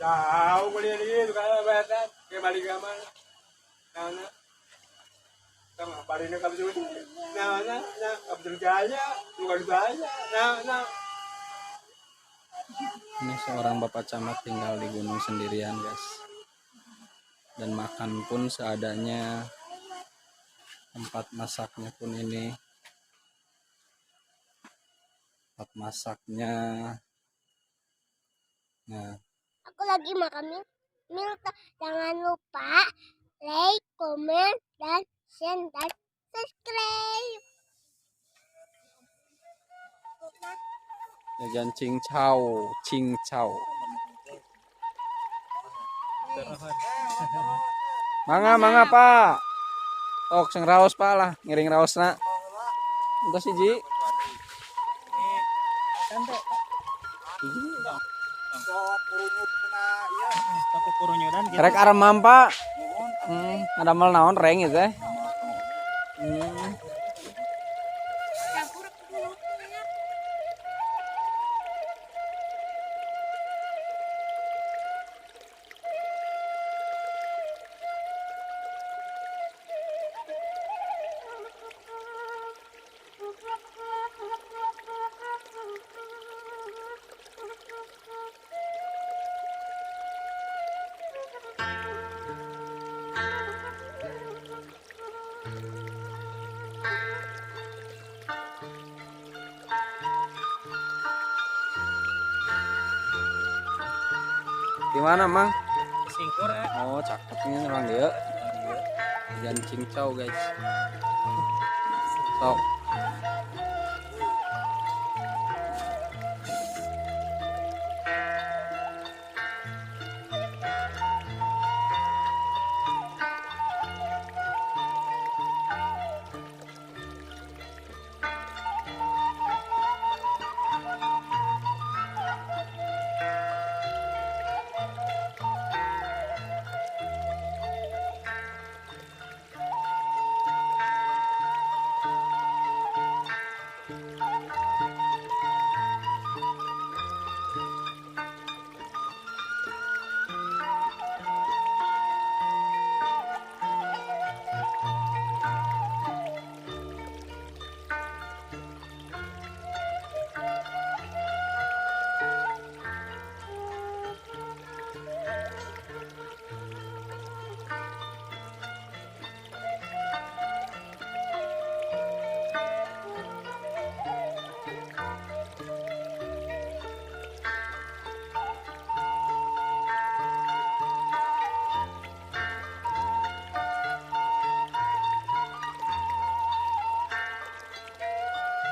Tahu kuliah itu kalau bahasa kayak balik ke mana? Nah, sama baliknya kamu sudah. Abdul Jaya, bukan saya. Ini seorang bapak camat tinggal di gunung sendirian guys, dan makan pun seadanya. Tempat masaknya pun ini tempat masaknya. Nah, aku lagi makan mil. Jangan lupa like, comment, dan share dan subscribe. jajan cincau. Mangga Pak. Tok sing raos Pak lah, ngiring raosna. Entos siji. Rek aremam Pak. Ngadamel naon reng ieu teh? Gimana Mang? Singkur Oh, cakepnya orang dia. Jajan cincau guys. Sok.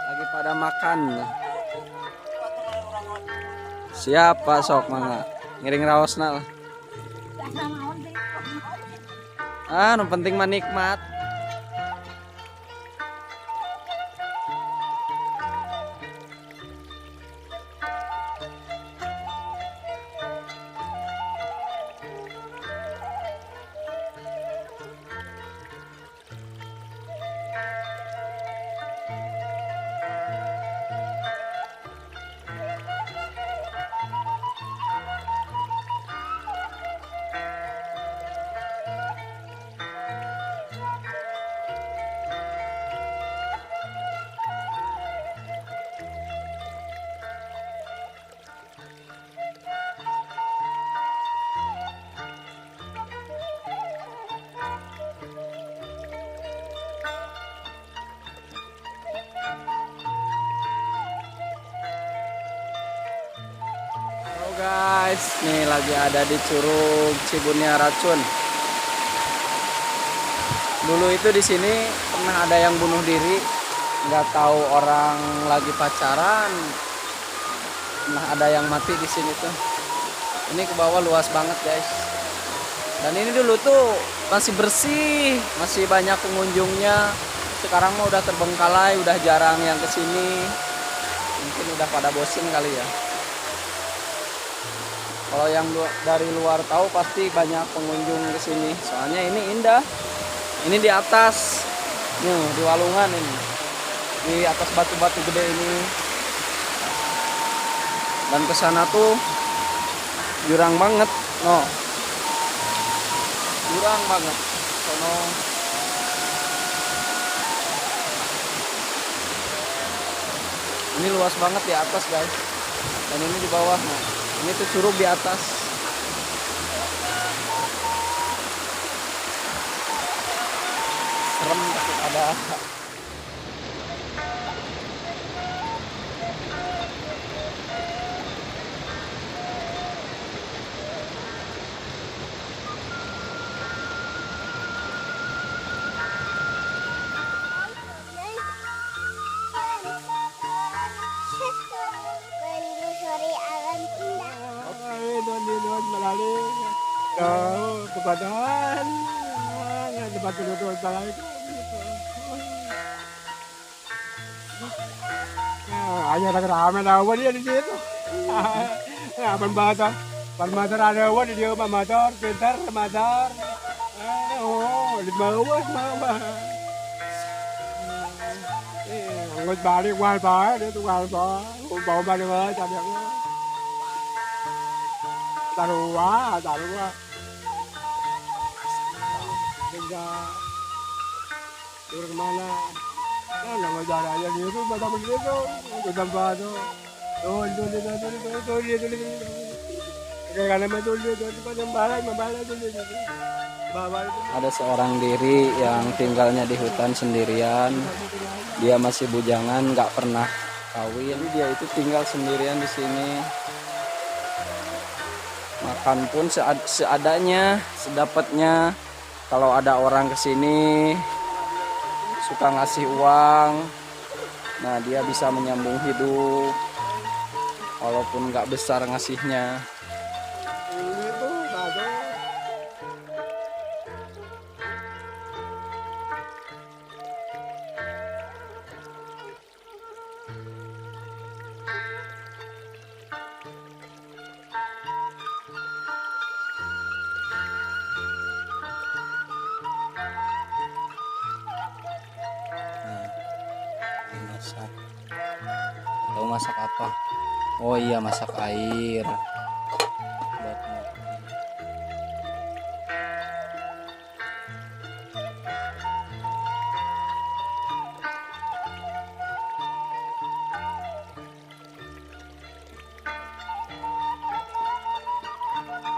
Lagi pada makan. Siapa sok mangga? Ngiring raosna lah. Nu penting mah nikmat. Guys, nih lagi ada di Curug Cibunia Racun. Dulu itu di sini pernah ada yang bunuh diri, nggak tahu orang lagi pacaran. Pernah ada yang mati di sini tuh. Ini ke bawah luas banget guys. Dan ini dulu tuh masih bersih, masih banyak pengunjungnya. Sekarang mah udah terbengkalai, udah jarang yang kesini. Mungkin udah pada bosin kali ya. Kalau yang dari luar tahu pasti banyak pengunjung ke sini. Soalnya ini indah. Ini di atas. Nih, di walungan ini. Di atas batu-batu gede ini. Dan ke sana tuh jurang banget, no. Jurang banget. Sono. Ini luas banget di atas, guys. Dan ini di bawah. Nah, ini tuh curug di atas. Serem takut ada. Menyusuri alam indah. Doon malalim. Kebatahan. Tempat duduk balai. Hanya tak ramai lawan dia di situ. Motor ada awan di dia motor, pintar motor. Oh, di bawah mama. Ngồi bà đi qua bờ để tôi qua bờ bộ bà đi ơi chả được ta đủ quá đừng ra tôi kemana nah nggak jalan aja gitu pada begitu ke tempat tuh karena betul dia tempat yang balai Ada seorang diri yang tinggalnya di hutan sendirian. Dia masih bujangan, nggak pernah kawin. Dia itu tinggal sendirian di sini. Makan pun seadanya, sedapatnya. Kalau ada orang kesini suka ngasih uang, nah dia bisa menyambung hidup, walaupun nggak besar ngasihnya. Masak. Tahu masak apa? Oh iya, masak air. Buat ngopi.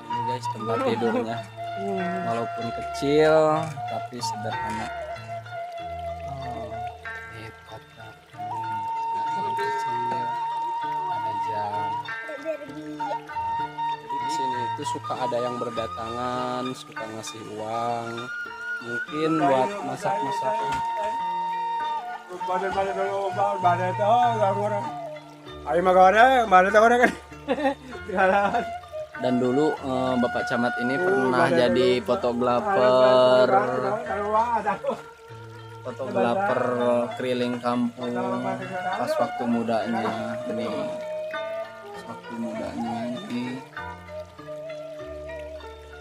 Ini guys tempat tidurnya. Walaupun kecil tapi sederhana. Suka ada yang berdatangan, suka ngasih uang, mungkin buat masak-masak. Dan dulu Bapak Camat ini pernah jadi fotografer keliling kampung pas waktu mudanya ini.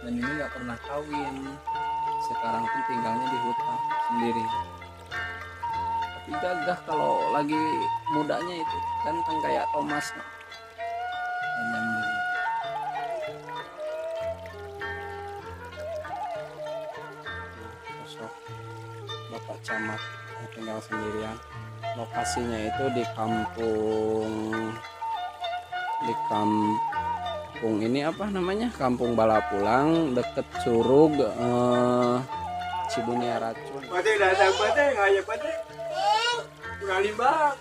Dan ini nggak pernah kawin, sekarang pun tinggalnya di hutan sendiri. Tapi gagah kalau lagi mudanya itu, ganteng kayak Thomas. Sosok Bapak Camat yang tinggal sendirian. Lokasinya itu di kampung ini apa namanya? Kampung Balapulang, deket Curug, Cibunia Racun. Pati datang pati ngaya pati. Kurang limbang.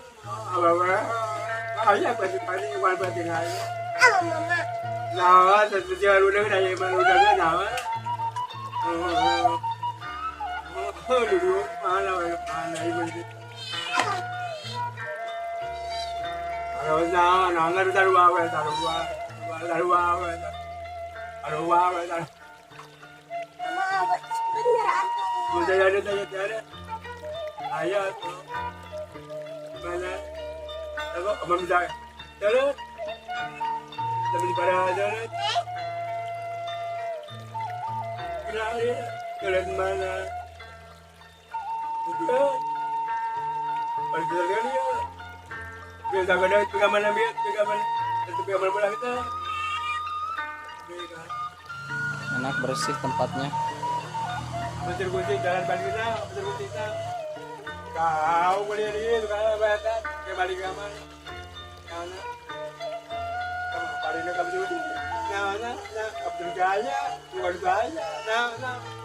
Ngaya pati wan pati ngaya. Halo mama. Nah, sejauh udah dari mana udah nawa. Dulu mana ibu ini. Kalau nggak taruh apa. Mama, bener aku. Udah ada. Ayah tuh. Mana? Aku kamu bisa. Jalan. Tapi pada jalan. Jalan mana? Jalan. Pada jalan ya. Biar tak ada pegangan mana. Itu pegangan bola kita. enak bersih tempatnya. Betul-betul jalan Bandina, betul-betul. Kau boleh lihat kalau bayar ke balik kamar. Nah, balik ke betul-betul. Nah, betul gaya, bukan gaya. Nah.